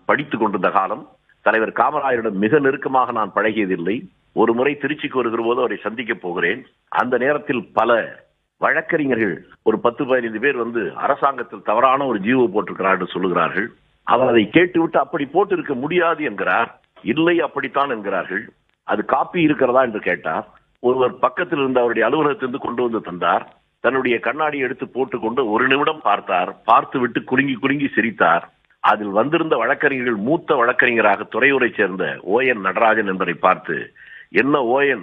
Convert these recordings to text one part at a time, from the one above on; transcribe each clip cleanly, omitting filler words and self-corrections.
படித்துக் கொண்டிருந்த காலம். தலைவர் காமராஜரிடம் மிக நெருக்கமாக நான் பழகியதில்லை. ஒரு முறை திருச்சிக்கு வருகிற போது அவரை சந்திக்க போகிறேன். அந்த நேரத்தில் பல வழக்கறிஞர்கள் ஒரு 10-15 பேர் வந்து அரசாங்கத்தில் தவறான ஒரு ஜீவோ போட்டிருக்கிறார்கள் சொல்லுகிறார்கள். அவர் அதை கேட்டுவிட்டு அப்படி போட்டு இருக்க முடியாது என்கிறார். இல்லை, அப்படித்தான் என்கிறார்கள். அது காப்பி இருக்கிறதா என்று கேட்டார். ஒருவர் பக்கத்தில் இருந்த அவருடைய அலுவலகத்திலிருந்து கொண்டு வந்து தந்தார். தன்னுடைய கண்ணாடியை எடுத்து போட்டுக்கொண்டு ஒரு நிமிடம் பார்த்தார். பார்த்து விட்டு குலுங்கி குலுங்கி சிரித்தார். அதில் வந்திருந்த வழக்கறிஞர்கள் மூத்த வழக்கறிஞராக துறையூரை சேர்ந்த ON நடராஜன் என்பதை பார்த்து, என்ன ON,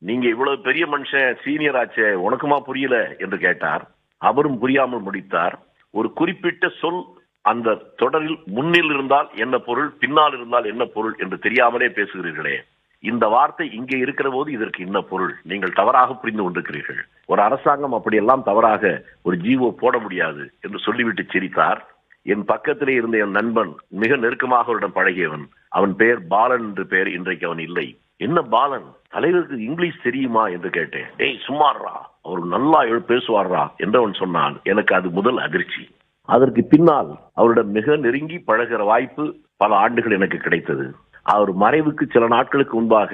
நீங்க இவ்வளவு பெரிய மனுஷன், சீனியர் ஆச்சே, உனக்குமா புரியல என்று கேட்டார். அவரும் புரியாமல் முடித்தார். ஒரு குறிப்பிட்ட சொல் அந்த தொடரில் முன்னில் இருந்தால் என்ன பொருள், பின்னால் இருந்தால் என்ன பொருள் என்று தெரியாமலே பேசுகிறீர்களே, இந்த வார்த்தை இங்கே இருக்கிற போது இதற்கு என்ன பொருள், நீங்கள் தவறாக புரிந்து கொண்டிருக்கிறீர்கள். ஒரு அரசாங்கம் அப்படியெல்லாம் தவறாக ஒரு ஜீவோ போட முடியாது என்று சொல்லிவிட்டு சிரித்தார். என் பக்கத்திலே இருந்த என் நண்பன், மிக நெருக்கமாக அவரிடம் பழகியவன், அவன் பெயர் பாலன் என்று பெயர். இன்றைக்கு அவன் இல்லை. என்ன பாலன், தலைவருக்கு இங்கிலீஷ் தெரியுமா என்று கேட்டேன். டேய் சும்மாறா, அவர் நல்லா பேசுவாரா என்று அவன் சொன்னான். எனக்கு அது முதல் அதிர்ச்சி. அதற்கு பின்னால் அவரிடம் மிக நெருங்கி பழகிற வாய்ப்பு பல ஆண்டுகள் எனக்கு கிடைத்தது. அவர் மறைவுக்கு சில நாட்களுக்கு முன்பாக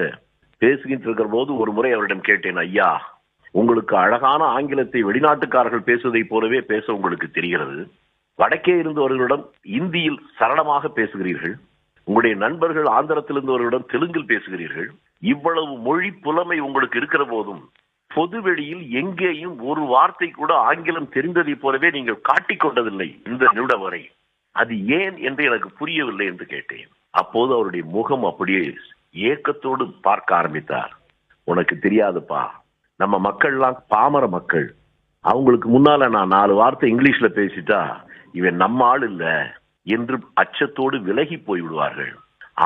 பேசுகின்ற இருக்கிற போது ஒரு முறை அவரிடம் கேட்டேன், ஐயா, உங்களுக்கு அழகான ஆங்கிலத்தை வெளிநாட்டுக்காரர்கள் பேசுவதை போலவே பேச உங்களுக்கு தெரிகிறது. வடக்கே இருந்தவர்களிடம் இந்தியில் சரளமாக பேசுகிறீர்கள். உங்களுடைய நண்பர்கள் ஆந்திரத்தில் இருந்தவர்களிடம் தெலுங்கில் பேசுகிறீர்கள். இவ்வளவு மொழி புலமை உங்களுக்கு இருக்கிற போதும் பொதுவெளியில் எங்கேயும் ஒரு வார்த்தை கூட ஆங்கிலம் தெரிந்ததை போலவே நீங்கள் காட்டிக் கொண்டதில்லை இந்த நிமிடம் வரை. அது ஏன் என்று எனக்கு புரியவில்லை என்று கேட்டேன். அப்போது அவருடைய முகம் அப்படியே ஏக்கத்தோடு பார்க்க ஆரம்பித்தார். உனக்கு தெரியாதுப்பா, நம்ம மக்கள்லாம் பாமர மக்கள். அவங்களுக்கு முன்னால நான் 4 வார்த்தை இங்கிலீஷ்ல பேசிட்டா இவன் நம்ம ஆள் இல்ல என்று அச்சத்தோடு விலகி போய் விடுவார்கள்.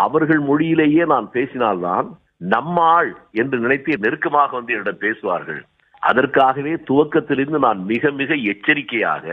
அவர்கள் மொழியிலேயே நான் பேசினால்தான் நம்ம ஆள் என்று நினைத்து நெருக்கமாக வந்து என்னிடம் பேசுவார்கள். அதற்காகவே துவக்கத்திலிருந்து நான் மிக மிக எச்சரிக்கையாக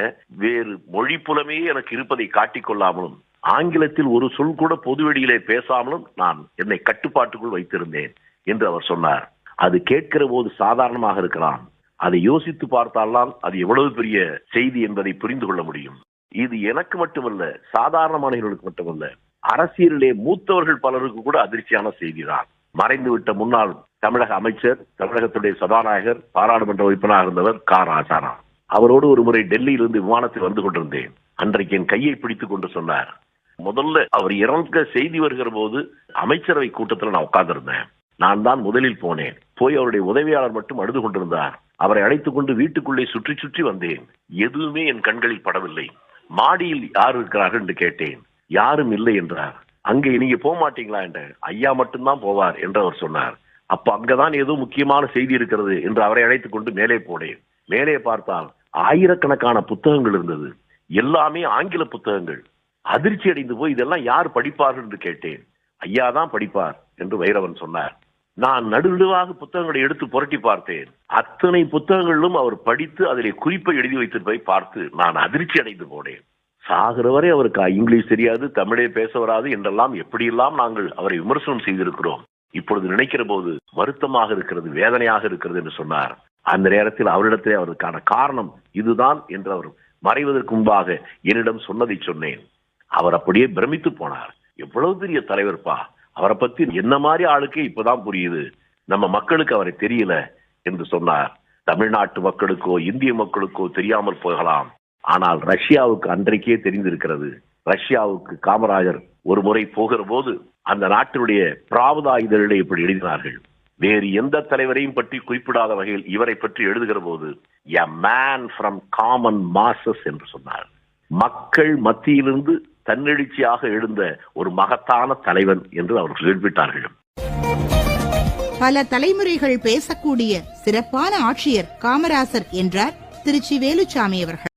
வேறு மொழி புலமே எனக்கு இருப்பதை காட்டிக்கொள்ளாமலும் ஆங்கிலத்தில் ஒரு சொல் கூட பொதுவெளியிலே பேசாமலும் நான் என்னை கட்டுப்பாட்டுக்குள் வைத்திருந்தேன் என்று அவர் சொன்னார். அது கேட்கிற போது சாதாரணமாக இருக்கலாம். அதை யோசித்து பார்த்தால்தான் அது எவ்வளவு பெரிய செய்தி என்பதை புரிந்து கொள்ள முடியும். இது எனக்கு மட்டுமல்ல, சாதாரண மாணவர்களுக்கு மட்டுமல்ல, அரசியலிலே மூத்தவர்கள் பலருக்கு கூட அதிர்ச்சியான செய்திதான். மறைந்துவிட்ட முன்னாள் தமிழக அமைச்சர், தமிழகத்துடைய சபாநாயகர், பாராளுமன்ற உறுப்பினராக இருந்தவர் ராஜாராம். அவரோடு ஒரு முறை டெல்லியிலிருந்து விமானத்தில் வந்து கொண்டிருந்தேன். அன்றைக்கு என் கையை பிடித்துக் கொண்டு சொன்னார், முதல்ல அவர் இறந்த செய்தி வருகிற போது அமைச்சரவை கூட்டத்தில் நான் உட்கார்ந்திருந்தேன். நான் தான் முதலில் போனேன். போய் அவருடைய உதவியாளர் மட்டும் அழுது கொண்டிருந்தார். அவரை அழைத்துக் கொண்டு வீட்டுக்குள்ளே சுற்றி சுற்றி வந்தேன். எதுவுமே என் கண்களில் படவில்லை. மாடியில் யார் இருக்கிறார்கள் என்று கேட்டேன். யாரும் இல்லை என்றார். அங்கே நீங்க போக மாட்டீங்களா என்ற, ஐயா மட்டும்தான் போவார் என்று அவர் சொன்னார். அப்ப அங்கதான் ஏதோ முக்கியமான செய்தி இருக்கிறது என்று அவரை அழைத்துக் கொண்டு மேலே போனேன். மேலே பார்த்தால் ஆயிரக்கணக்கான புத்தகங்கள் இருந்தது. எல்லாமே ஆங்கில புத்தகங்கள். அதிர்ச்சி அடைந்து போய் இதெல்லாம் யார் படிப்பார்கள் என்று கேட்டேன். ஐயா தான் படிப்பார் என்று வைரவன் சொன்னார். நான் நடுநடுவாக புத்தகங்களை எடுத்து புரட்டி பார்த்தேன். அத்தனை புத்தகங்களிலும் அவர் படித்து அதிலே குறிப்பை எழுதி வைத்திருப்பதை பார்த்து நான் அதிர்ச்சி அடைந்து போனேன். சாகிற வரை அவருக்கு இங்கிலீஷ் தெரியாது, தமிழே பேச வராது என்றெல்லாம் எப்படியெல்லாம் நாங்கள் அவரை விமர்சனம் செய்திருக்கிறோம். இப்பொழுது நினைக்கிற போது வருத்தமாக இருக்கிறது, வேதனையாக இருக்கிறது என்று சொன்னார். அந்த நேரத்தில் அவரிடத்திலே அவருக்கான காரணம் இதுதான் என்று அவர் மறைவதற்கு முன்பாக என்னிடம் சொன்னதை சொன்னேன். அவர் அப்படியே பிரமித்து போனார். எவ்வளவு பெரிய தலைவர்ப்பா, அவரை பத்தி என்ன மாதிரி ஆளுக்கே இப்பதான் புரியுது, நம்ம மக்களுக்கு அவரை தெரியல என்று சொன்னார். தமிழ்நாட்டு மக்களுக்கோ இந்திய மக்களுக்கோ தெரியாமல் போகலாம், ஆனால் ரஷ்யாவுக்கு அன்றைக்கே தெரிந்திருக்கிறது. ரஷ்யாவுக்கு காமராஜர் ஒரு முறை போகிற போது அந்த நாட்டினுடைய பிராவதா இதழிலே இப்படி எழுதினார்கள். வேறு எந்த தலைவரையும் பற்றி குறிப்பிடாத வகையில் இவரை பற்றி எழுதுகிற போது a man from common masses என்று சொன்னார். மக்கள் மத்தியிலிருந்து தன்னெழுச்சியாக எழுந்த ஒரு மகத்தான தலைவன் என்று அவர்கள் குறிப்பிட்டார்கள். பல தலைமுறைகள் பேசக்கூடிய சிறப்பான ஆட்சியர் காமராசர் என்றார் திருச்சி வேலுச்சாமி அவர்கள்.